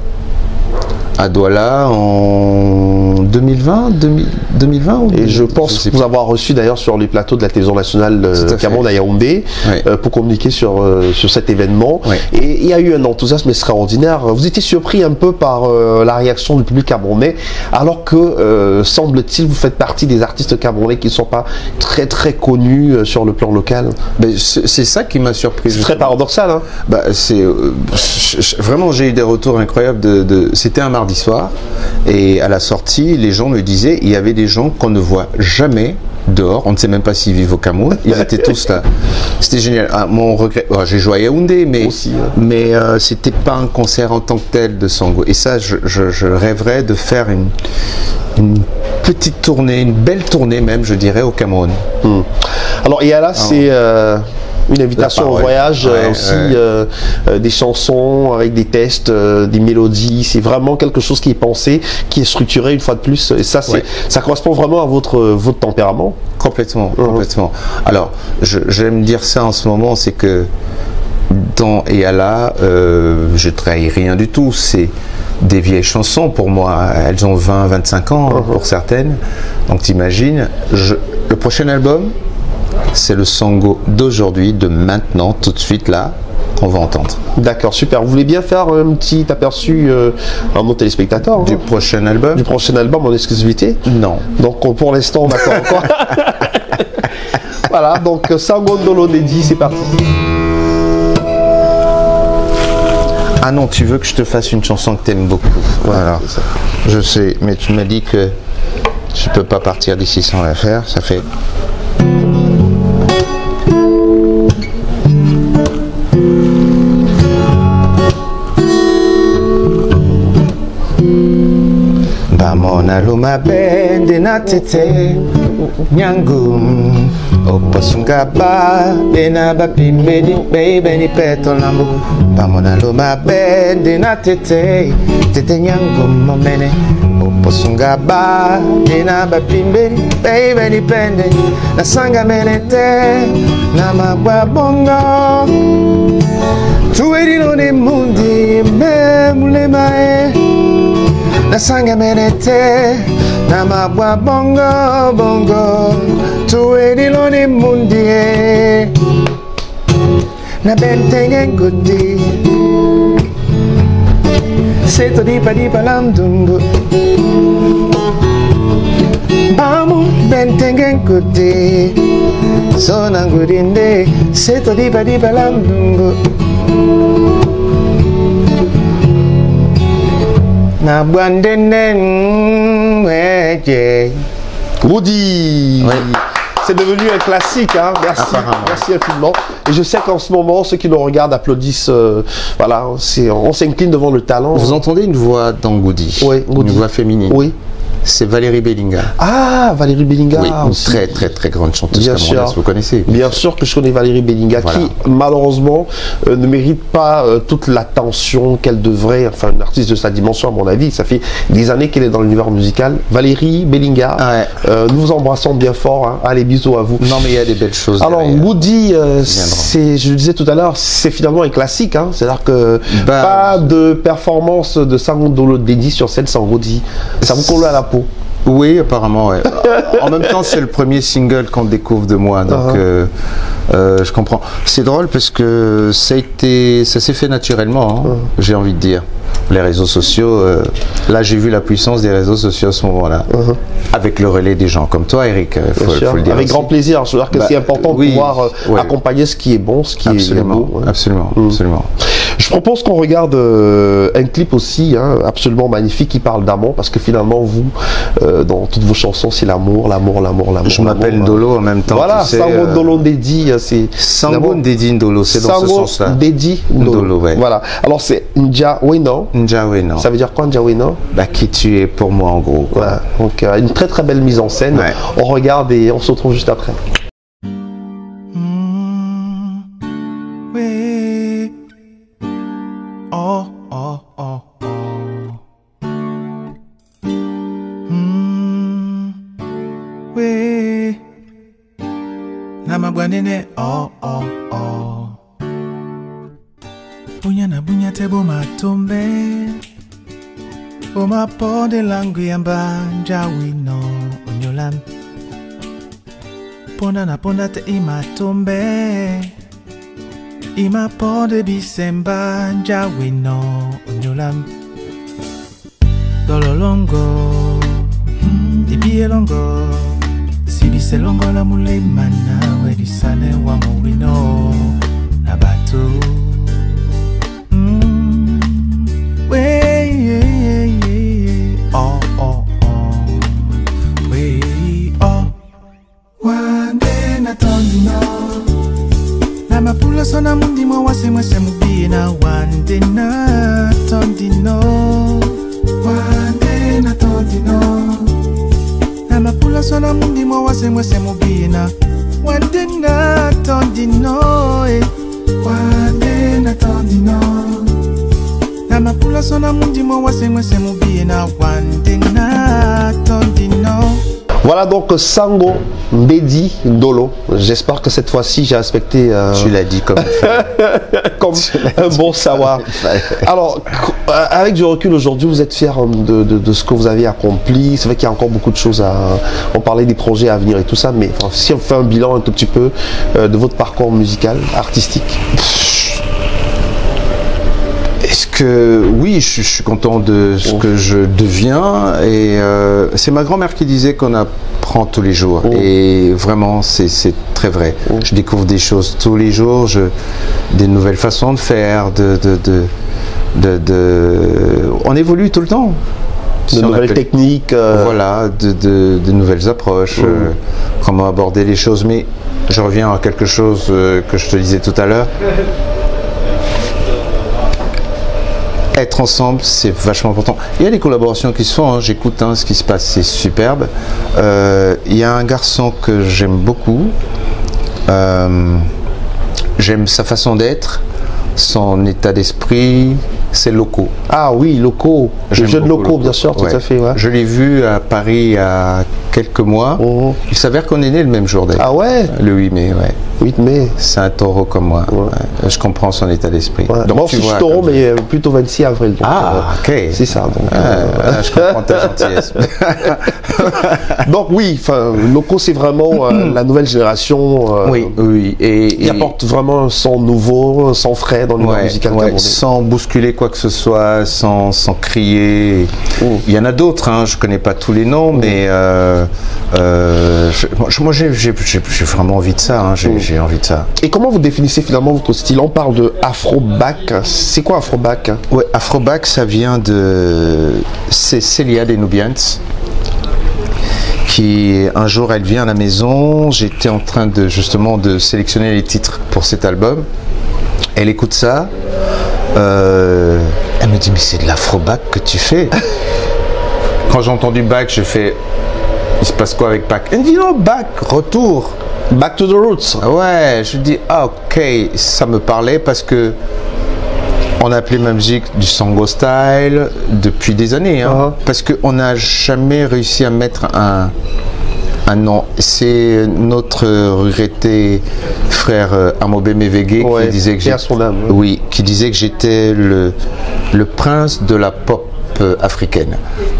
À Douala en 2020 et je pense vous avoir reçu d'ailleurs sur les plateaux de la télévision nationale Cameroun à Yaoundé pour communiquer sur cet événement. Et il y a eu un enthousiasme extraordinaire. Vous étiez surpris un peu par la réaction du public camerounais, alors que semble-t-il vous faites partie des artistes camerounais qui ne sont pas très très connus sur le plan local. C'est ça qui m'a surpris. C'est très paradoxal. Hein. Vraiment, j'ai eu des retours incroyables. C'était un mardi soir et à la sortie, les gens me disaient il y avait des gens qu'on ne voit jamais dehors, on ne sait même pas s'ils vivent au Cameroun, ils étaient tous là. C'était génial. Mon regret, j'ai joué à Yaoundé, mais c'était pas un concert en tant que tel de Sango. Et ça, je rêverais de faire une petite tournée, une belle tournée même, je dirais, au Cameroun. Alors, Eala, c'est une invitation au voyage, des chansons avec des textes, des mélodies. C'est vraiment quelque chose qui est pensé, qui est structuré une fois de plus. Et ça, ça correspond vraiment à votre tempérament. Complètement. Alors, j'aime dire ça en ce moment, c'est que dans Eala, je trahis rien du tout. C'est des vieilles chansons pour moi. Elles ont 20-25 ans pour certaines. Donc t'imagines, le prochain album, c'est le Sango d'aujourd'hui, de maintenant, tout de suite là, qu'on va entendre. D'accord, super. Vous voulez bien faire un petit aperçu à nos téléspectateurs du prochain album? Du prochain album en exclusivité? Non. Donc pour l'instant, on attend encore. Voilà, donc Sango Ndolo Ndidi, c'est parti. Ah non, tu veux que je te fasse une chanson que tu aimes beaucoup. Voilà. Je sais, mais tu m'as dit que je peux pas partir d'ici sans la faire. Ça fait... Bamona luma bende na tete nyangum oposunga ba bena bapimbe di baby ni peto lambu. Bamona luma bende na tete tete nyangum momene oposunga ba bena bapimbe di baby ni pende na sanga menete na magwa bongo tueri no ne mundi me mulemae na sanga menete na mabwa bongo bongo tuweni loni mundie na bentenge ngudi seto dipa lamdumbu bamu bentenge ngudi sona ngudinde seto dipa lamdumbu Woody, oui. C'est devenu un classique, hein. Merci, merci infiniment. Et je sais qu'en ce moment, ceux qui nous regardent applaudissent. Voilà, on s'incline devant le talent. Vous entendez une voix dans Woody? Oui, une voix féminine. Oui. C'est Valérie Bellinga. Ah, Valérie Bellinga. Oui, une très grande chanteuse camerounaise, vous connaissez. Bien sûr que je connais Valérie Bellinga, voilà. Qui malheureusement ne mérite pas toute l'attention qu'elle devrait, enfin une artiste de sa dimension à mon avis. Ça fait des années qu'elle est dans l'univers musical. Valérie Bellinga, nous vous embrassons bien fort, hein. Allez, bisous à vous. Non mais il y a des belles choses. Alors Woody, je le disais tout à l'heure, c'est finalement un classique, hein. C'est-à-dire que pas de performance de Sango Dolo dédié sur scène sans Woody. Ça vous colle à la peau. Oui, apparemment, ouais. En même temps, c'est le premier single qu'on découvre de moi, donc je comprends. C'est drôle parce que ça s'est fait naturellement, hein, j'ai envie de dire. Les réseaux sociaux, là j'ai vu la puissance des réseaux sociaux à ce moment-là, avec le relais des gens comme toi, Eric, faut le dire. Avec grand plaisir, je veux dire que c'est important de pouvoir accompagner ce qui est bon, ce qui est beau. Absolument. Je propose qu'on regarde un clip aussi, hein, absolument magnifique, qui parle d'amour, parce que finalement vous, dans toutes vos chansons, c'est l'amour. Je m'appelle Ndolo en même temps. Voilà, Sango Ndolo Ndedi, c'est Sango Ndedi Ndolo, c'est dans ce sens-là. Sango Ndedi Ndolo, ouais. Voilà. Alors c'est Njaweno. Njaweno. Ça veut dire quoi Njaweno? Bah qui tu es pour moi en gros. Voilà. Donc une très belle mise en scène. Ouais. On regarde et on se retrouve juste après. Bunya tebo matombe Oma pode langu yamba Njawino onyolam Ponda te ima tombe Ima pode bisemba Njawino onyolam Dololongo Dibie longo Sibise longo la mulemana Wedisane wa mowino Nabatu Namapula sona mundi mwa wase mubina wande na tondino Namapula sona mundi mwa wase mubina wande na tondino Namapula sona mundi mwa wase mubina wande na tondino. Voilà donc Sango Ndedi Ndolo. J'espère que cette fois-ci j'ai respecté. Tu l'as dit comme un bon savoir. Alors, avec du recul aujourd'hui, vous êtes fier de ce que vous avez accompli. C'est vrai qu'il y a encore beaucoup de choses à. On parlait des projets à venir et tout ça, mais si on fait un bilan un tout petit peu de votre parcours musical, artistique. Est-ce que oui, je suis content de ce que je deviens et c'est ma grand-mère qui disait qu'on apprend tous les jours et vraiment c'est très vrai. Je découvre des choses tous les jours, des nouvelles façons de faire, On évolue tout le temps. De nouvelles techniques. Voilà, de nouvelles approches, comment aborder les choses. Mais je reviens à quelque chose que je te disais tout à l'heure. Être ensemble, c'est vachement important. Il y a des collaborations qui se font, hein. J'écoute ce qui se passe, c'est superbe. Il y a un garçon que j'aime beaucoup. J'aime sa façon d'être, son état d'esprit, c'est Loco. Ah oui, Loco, le jeune Loco, bien sûr, tout à fait. Ouais. Je l'ai vu à Paris il y a quelques mois. Il s'avère qu'on est né le même jour d'ailleurs. Ah ouais? Le 8 mai, ouais. 8 mai. C'est un taureau comme moi. Ouais. Je comprends son état d'esprit. Ouais. Moi aussi je suis taureau, mais plutôt 26 avril. Donc, ok. C'est ça. Donc, je comprends ta gentillesse. Donc oui, Loco, c'est vraiment la nouvelle génération. Oui. Et apporte vraiment un son nouveau, un son frais dans l'univers musical camerounais. Sans bousculer quoi que ce soit, sans crier. Il y en a d'autres, hein, je connais pas tous les noms, mais moi j'ai vraiment envie de ça. Hein, j'ai envie de ça. Et comment vous définissez finalement votre style? On parle de Afroback. C'est quoi Afroback? Ouais, Afroback, ça vient de... C'est Célia des Nubians. Qui un jour elle vient à la maison, j'étais en train de justement de sélectionner les titres pour cet album. Elle écoute ça. Elle me dit mais c'est de l'afro-back que tu fais. Quand j'ai entendu back, j'ai fait il se passe quoi avec back? Elle me dit non, back, retour. Back to the roots. Ouais, je dis ah ok, ça me parlait parce que on a appelé ma musique du Sango Style depuis des années, hein, parce qu'on n'a jamais réussi à mettre un nom. C'est notre regretté frère Amobé Mévégué qui disait que qui disait que j'étais le prince de la pop africaine.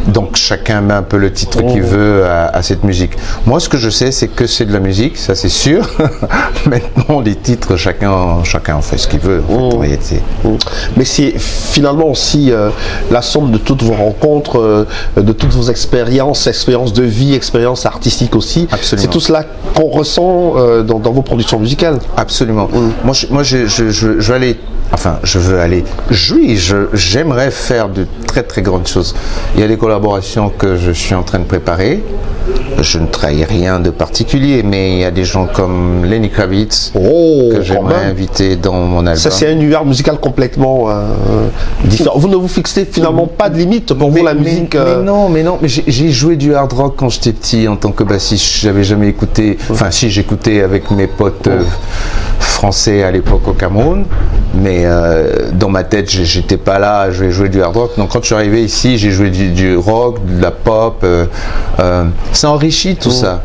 Donc chacun met un peu le titre qu'il veut à cette musique. Moi ce que je sais c'est que c'est de la musique, ça c'est sûr. Maintenant les titres chacun en fait ce qu'il veut en réalité. Mais c'est finalement aussi la somme de toutes vos rencontres, de toutes vos expériences de vie, expériences artistiques aussi. Absolument. C'est tout cela qu'on ressent dans vos productions musicales. Absolument. Moi je veux aller, enfin je veux aller, j'aimerais faire de très très grandes choses. Il y a des collaborations que je suis en train de préparer. Je ne trahis rien de particulier, mais il y a des gens comme Lenny Kravitz que j'aimerais inviter dans mon album. Ça c'est un univers musical complètement différent. Vous ne vous fixez finalement pas de limite pour vous la musique. Mais non, mais j'ai joué du hard rock quand j'étais petit en tant que bassiste. J'avais jamais écouté, enfin si j'écoutais avec mes potes français à l'époque au Cameroun, mais dans ma tête j'étais pas là, je vais jouer du hard rock. Donc quand je suis arrivé ici, j'ai joué du rock, de la pop. Ça enrichit tout ça.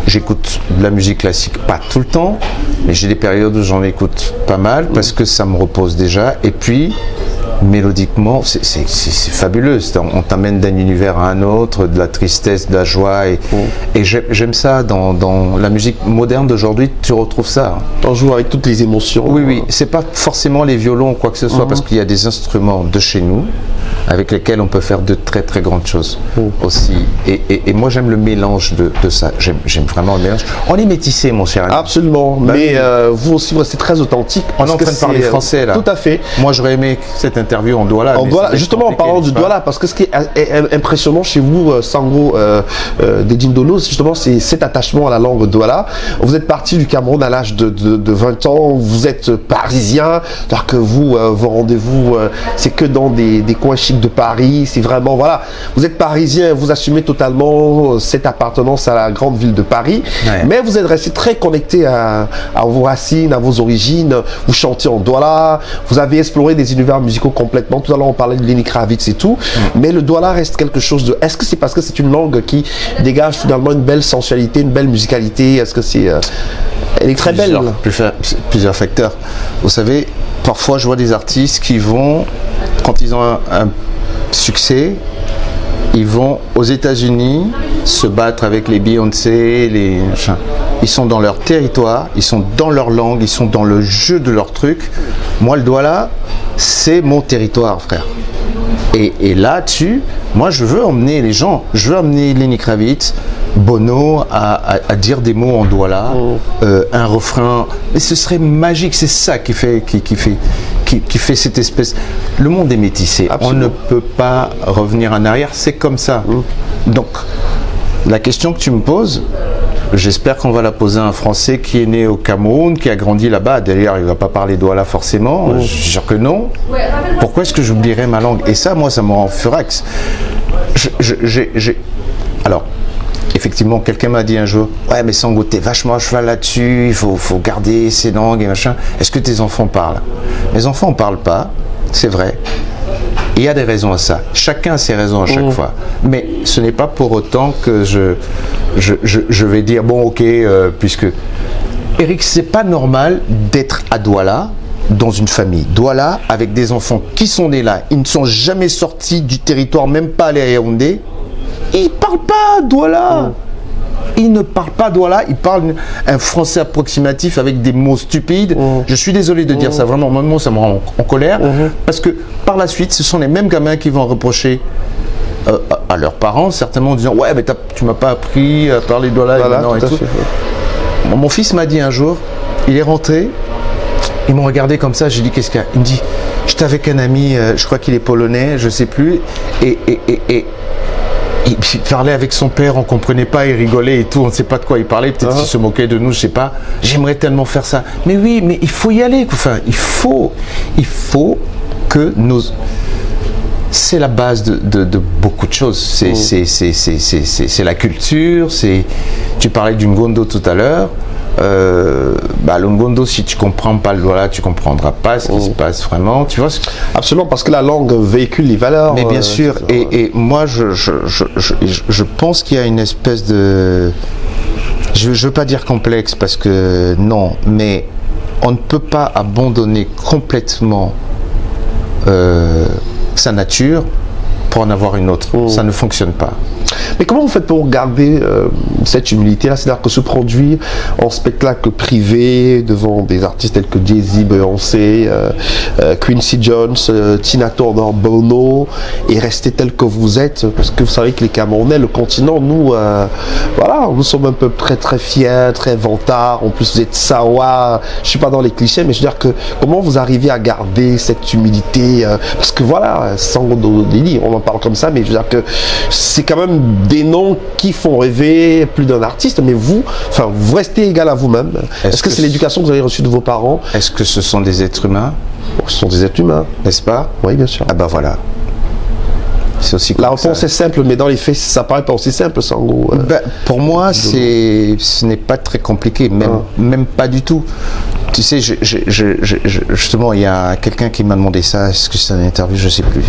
J'écoute de la musique classique pas tout le temps, mais j'ai des périodes où j'en écoute pas mal parce que ça me repose déjà. Et puis mélodiquement, c'est fabuleux. On t'amène d'un univers à un autre, de la tristesse, de la joie. Et j'aime ça. Dans la musique moderne d'aujourd'hui, tu retrouves ça. On joue avec toutes les émotions. Oui. C'est pas forcément les violons ou quoi que ce soit, parce qu'il y a des instruments de chez nous avec lesquels on peut faire de très très grandes choses aussi. Et moi, j'aime le mélange de ça. J'aime vraiment le mélange. On est métissés, mon cher ami. Absolument. Mais vous aussi, c'est très authentique. On est en train de parler français, là. Tout à fait. Moi, j'aurais aimé cette interview en Douala. Justement, en parlant du Douala, parce que ce qui est impressionnant chez vous, Sango Dedindono, justement, c'est cet attachement à la langue Douala. Vous êtes parti du Cameroun à l'âge de 20 ans, vous êtes parisien, alors que vous, vos rendez-vous, c'est que dans des coins chics de Paris, c'est vraiment, voilà, vous êtes parisien, vous assumez totalement cette appartenance à la grande ville de Paris, mais vous êtes resté très connecté à vos racines, à vos origines, vous chantez en Douala, vous avez exploré des univers musicaux complètement. Tout à l'heure on parlait de Lenny Kravitz et tout, mais le Douala reste quelque chose de... Est-ce que c'est parce que c'est une langue qui dégage finalement une belle sensualité, une belle musicalité? Est-ce que c'est... Elle est très belle. Plusieurs facteurs. Vous savez, parfois je vois des artistes qui vont, quand ils ont un succès, ils vont aux États-Unis se battre avec les Beyoncé, ils sont dans leur territoire, ils sont dans leur langue, ils sont dans le jeu de leur truc. Moi, le Douala, c'est mon territoire, frère. Et là-dessus, moi, je veux emmener les gens. Je veux emmener Lenny Kravitz, Bono à dire des mots en Douala, un refrain. Mais ce serait magique. C'est ça qui fait qui fait cette espèce... Le monde est métissé. Absolument. On ne peut pas revenir en arrière. C'est comme ça. Donc, la question que tu me poses, j'espère qu'on va la poser à un Français qui est né au Cameroun, qui a grandi là-bas. D'ailleurs, il ne va pas parler Douala forcément. Je suis sûr que non. Pourquoi est-ce que j'oublierais ma langue? Et ça, moi, ça me rend furax. Alors, effectivement, quelqu'un m'a dit un jour, ouais, mais Sango, t'es vachement à cheval là-dessus, il faut garder ses langues et machin. Est-ce que tes enfants parlent? Mes enfants ne parlent pas, c'est vrai. Il y a des raisons à ça. Chacun a ses raisons à chaque fois. Mais ce n'est pas pour autant que je vais dire, bon, ok, puisque... Eric, c'est pas normal d'être à Douala, dans une famille. Douala, avec des enfants qui sont nés là, ils ne sont jamais sortis du territoire, même pas allés à Yaoundé. Ils ne parlent pas Douala. Ils ne parlent pas Douala, ils parlent un français approximatif avec des mots stupides. Je suis désolé de dire ça, vraiment, moi ça me rend en colère. Parce que par la suite, ce sont les mêmes gamins qui vont reprocher à leurs parents, certainement en disant, ouais, mais tu m'as pas appris à parler Douala et tout. Mon fils m'a dit un jour, il est rentré, ils m'ont regardé comme ça, j'ai dit, qu'est-ce qu'il y a? Il me dit, j'étais avec un ami, je crois qu'il est polonais, je sais plus, et il parlait avec son père, on ne comprenait pas, il rigolait et tout, on ne sait pas de quoi il parlait, peut-être qu'il se moquait de nous, je ne sais pas. J'aimerais tellement faire ça. Mais oui, mais il faut y aller. Enfin, il faut que nos... C'est la base de beaucoup de choses. C'est la culture, tu parlais du Ngondo tout à l'heure. Le Ngondo, si tu ne comprends pas le Douala, tu ne comprendras pas ce qui se passe vraiment. Tu vois Absolument, parce que la langue véhicule les valeurs. Mais bien sûr, et moi, je pense qu'il y a une espèce de... Je ne veux pas dire complexe, parce que non, mais on ne peut pas abandonner complètement sa nature pour en avoir une autre. Ça ne fonctionne pas. Mais comment vous faites pour garder cette humilité-là? C'est-à-dire que se produire en spectacle privé devant des artistes tels que Jay-Z, Beyoncé, Quincy Jones, Tina Turner, Bono, et rester tel que vous êtes? Parce que vous savez que les Camerounais, le continent, nous, voilà, nous sommes un peu très fiers, très vantards. En plus, vous êtes sawa. Je ne suis pas dans les clichés, mais je veux dire que comment vous arrivez à garder cette humilité? Parce que voilà, Sango Deli, on en parle comme ça, mais je veux dire que c'est quand même des noms qui font rêver plus d'un artiste, mais vous restez égal à vous-même. Est-ce que c'est l'éducation que vous avez reçue de vos parents? Est-ce que ce sont des êtres humains? Ce sont des êtres humains, n'est-ce pas? Oui, bien sûr. Ah ben voilà. C'est aussi la réponse est simple, mais dans les faits, ça paraît pas aussi simple, Sango. Pour moi, ce n'est pas très compliqué, même pas du tout. Tu sais, justement, il y a quelqu'un qui m'a demandé ça, est-ce que c'est une interview, je ne sais plus.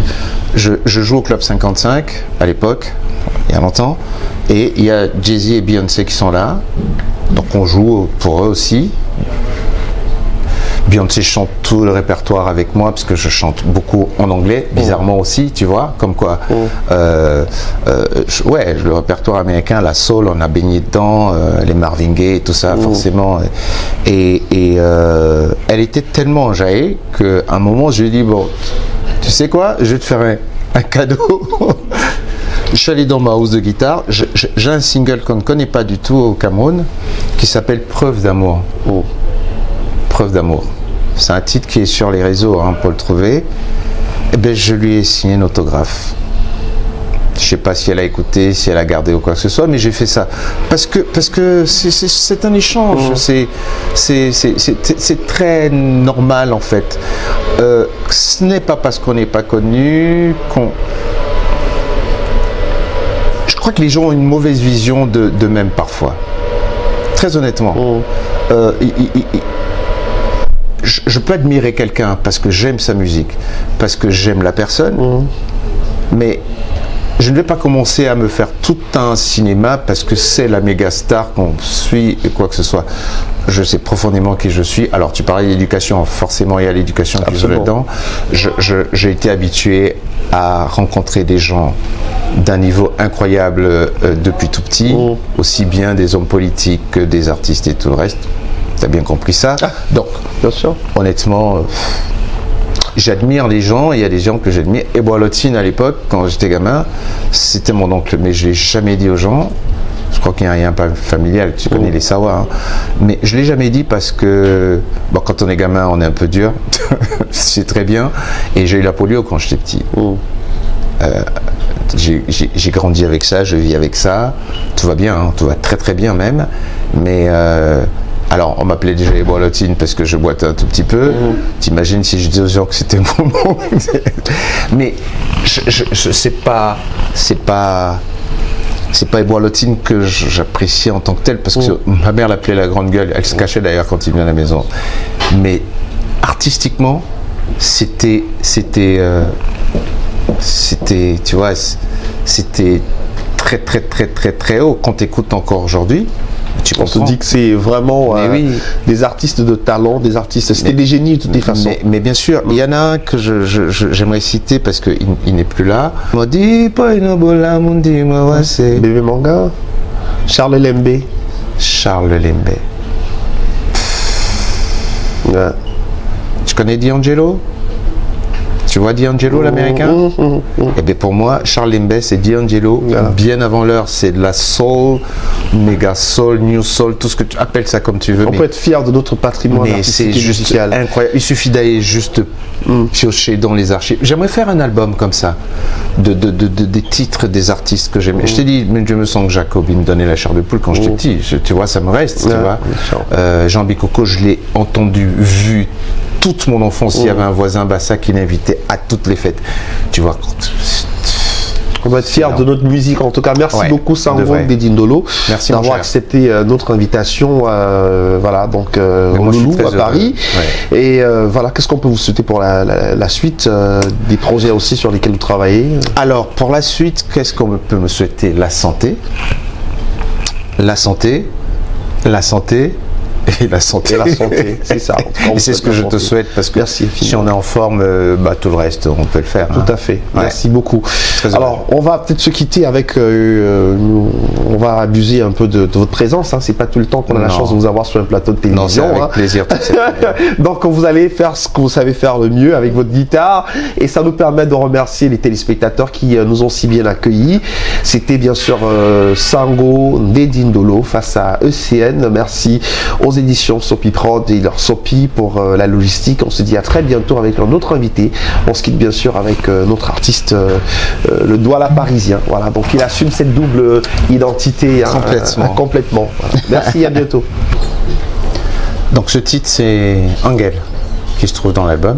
Je joue au Club 55, à l'époque, il y a longtemps, et il y a Jay-Z et Beyoncé qui sont là, donc on joue pour eux aussi. Beyoncé chante tout le répertoire avec moi, parce que je chante beaucoup en anglais, bizarrement aussi, tu vois, comme quoi. Ouais, le répertoire américain, la soul, on a baigné dedans, les Marvin Gaye et tout ça, forcément. Et elle était tellement enjaillée qu'à un moment, je lui ai dit, bon, tu sais quoi, je vais te faire un cadeau. Je suis allé dans ma housse de guitare, j'ai un single qu'on ne connaît pas du tout au Cameroun, qui s'appelle Preuve d'amour. Preuve d'amour. C'est un titre qui est sur les réseaux, hein, pour le trouver. Et ben, je lui ai signé un autographe. Je ne sais pas si elle a écouté, si elle a gardé ou quoi que ce soit, mais j'ai fait ça. Parce que c'est un échange. C'est très normal, en fait. Ce n'est pas parce qu'on n'est pas connu qu'on... Je crois que les gens ont une mauvaise vision d'eux-mêmes parfois. Très honnêtement. Je peux admirer quelqu'un parce que j'aime sa musique, parce que j'aime la personne, mais je ne vais pas commencer à me faire tout un cinéma parce que c'est la méga star qu'on suit et quoi que ce soit. Je sais profondément qui je suis. Alors tu parlais d'éducation, forcément il y a l'éducation qui joue là-dedans. J'ai été habitué à rencontrer des gens d'un niveau incroyable depuis tout petit, aussi bien des hommes politiques que des artistes et tout le reste. Tu as bien compris ça. Donc, bien sûr. Honnêtement, j'admire les gens, il y a des gens que j'admire. Et Boalotine, à l'époque, quand j'étais gamin, c'était mon oncle. Mais je ne l'ai jamais dit aux gens, parce crois qu'il y a un lien familial, tu connais les Sawa. Hein. Mais je ne l'ai jamais dit parce que bon, quand on est gamin, on est un peu dur, c'est très bien. Et j'ai eu la polio quand j'étais petit. J'ai grandi avec ça, je vis avec ça. Tout va bien, hein, tout va très très bien même. Mais alors, on m'appelait déjà les boilotines parce que je boite un tout petit peu. T'imagines si je disais aux gens que c'était mon nom. Mais c'est pas les boilotines que j'appréciais en tant que telle parce que ma mère l'appelait la grande gueule. Elle se cachait d'ailleurs quand il venait à la maison. Mais artistiquement, c'était, tu vois, c'était très très très très très haut. Quand tu écoutes encore aujourd'hui, on se dit que c'est vraiment des artistes de talent, des artistes, c'était des génies de toutes les façons. Mais bien sûr, il y en a un que j'aimerais citer parce qu'il n'est plus là. Bébé Manga, Charles Lembe. Charles Lembe. Ouais. Tu connais D'Angelo? Tu vois D'Angelo, l'américain? Et bien pour moi, Charles Lembe, c'est D'Angelo, bien avant l'heure. C'est de la soul, méga soul, new soul, tout ce que tu appelles ça comme tu veux. On peut être fier de notre patrimoine artistique et musical. C'est juste incroyable. Il suffit d'aller juste piocher dans les archives. J'aimerais faire un album comme ça, des titres des artistes que j'aimais. Je t'ai dit, mais je me sens que Jacob, il me donnait la chair de poule quand j'étais petit. Tu vois, ça me reste. Tu vois. Jean Bicocco, je l'ai entendu, vu toute mon enfance. Il y avait un voisin Bassa qui l'invitait à toutes les fêtes. Tu vois. On va être fiers de notre musique. En tout cas, merci beaucoup Sango Dedindolo d'avoir accepté notre invitation. Voilà, donc au Loulou à Paris. Et voilà, qu'est-ce qu'on peut vous souhaiter pour la suite des projets aussi sur lesquels vous travaillez? Alors, pour la suite, qu'est-ce qu'on peut me souhaiter? La santé. La santé. La santé. Et la santé. Et la santé, c'est ça. Et c'est ce que je te souhaite parce que si on est en forme, bah, tout le reste, on peut le faire. Tout à fait. Merci beaucoup. Alors, on va peut-être se quitter avec. On va abuser un peu de votre présence. Hein. C'est pas tout le temps qu'on a la chance de vous avoir sur un plateau de télévision. Non, c'est avec plaisir. Donc, vous allez faire ce que vous savez faire le mieux avec votre guitare. Et ça nous permet de remercier les téléspectateurs qui nous ont si bien accueillis. C'était bien sûr Sango Dedindolo face à ECN. Merci aux éditions Sopi Prod et leur Sopi pour la logistique. On se dit à très bientôt avec un autre invité. On se quitte bien sûr avec notre artiste le Douala parisien. Voilà, donc il assume cette double identité complètement. Voilà. Merci, à bientôt. Donc ce titre c'est Angel qui se trouve dans l'album.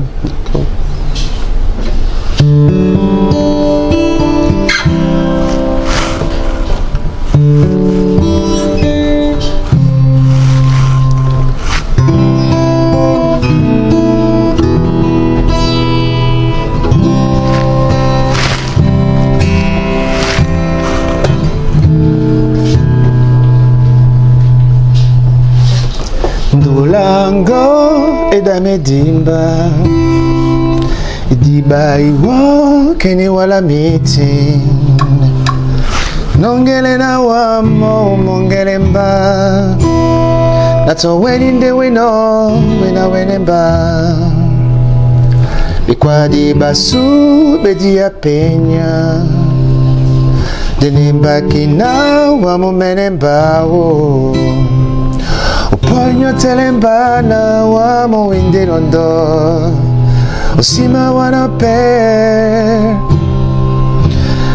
Dulango edamedimba Diba iwo keni wala miti Nongele na wamo mongele mba Nato weninde wino wina wenemba Bikwadi basu bedia penya Denemba kina wamo menemba wo Uponyo telembana wamo winde londo Osima wana per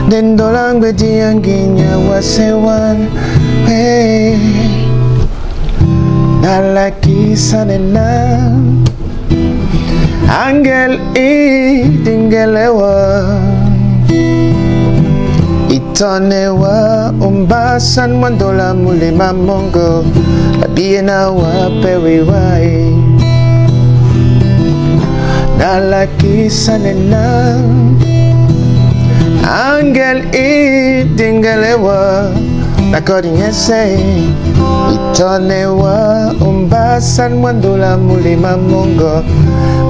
Dendo langwe dianginya wasewan Hey Nalaki sanena Angel dingelewa Itonewa umbasan mandola mulima mongo Labiena wa periwai Nalaki sanena Angel dingelewa Nakodinyese Itonewa umbasan mandola mulima mongo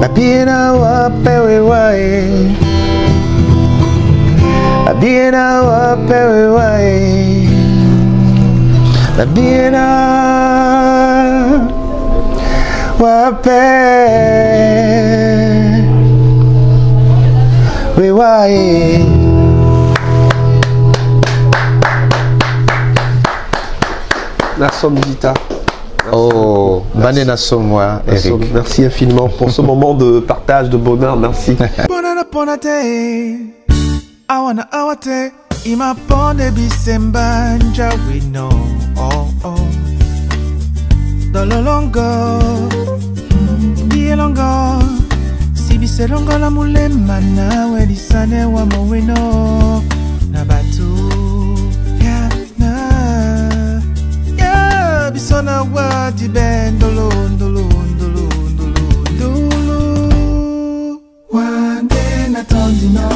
Labiena wa periwai Labiena wa periwai Labiena wa periwai. Nassom Zita. Oh, Mané Nassom, moi, Eric. Merci infiniment pour ce moment de partage, de bonheur. Merci. Awate ima ponde bisembanja we know dololongo dielongo si biselongo la mulema na we disane wa moweno na batu ya na ya bisona wa di bendolo ndolo ndolo ndolo ndolo wande na tondino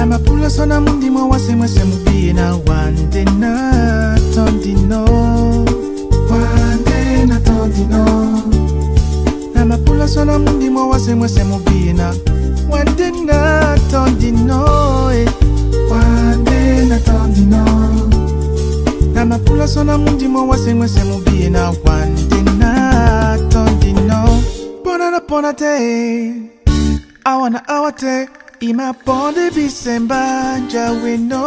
ma pula sona mundi mo wase mo se mubi na wande na tondino na ma pula sona mundi mo wase mo se mubi na wande na tondino wande na tondino na ma pula sona mundi mo wase mo se mubi na wande na tondino pona te awana awate ima ponde bisemba jawe no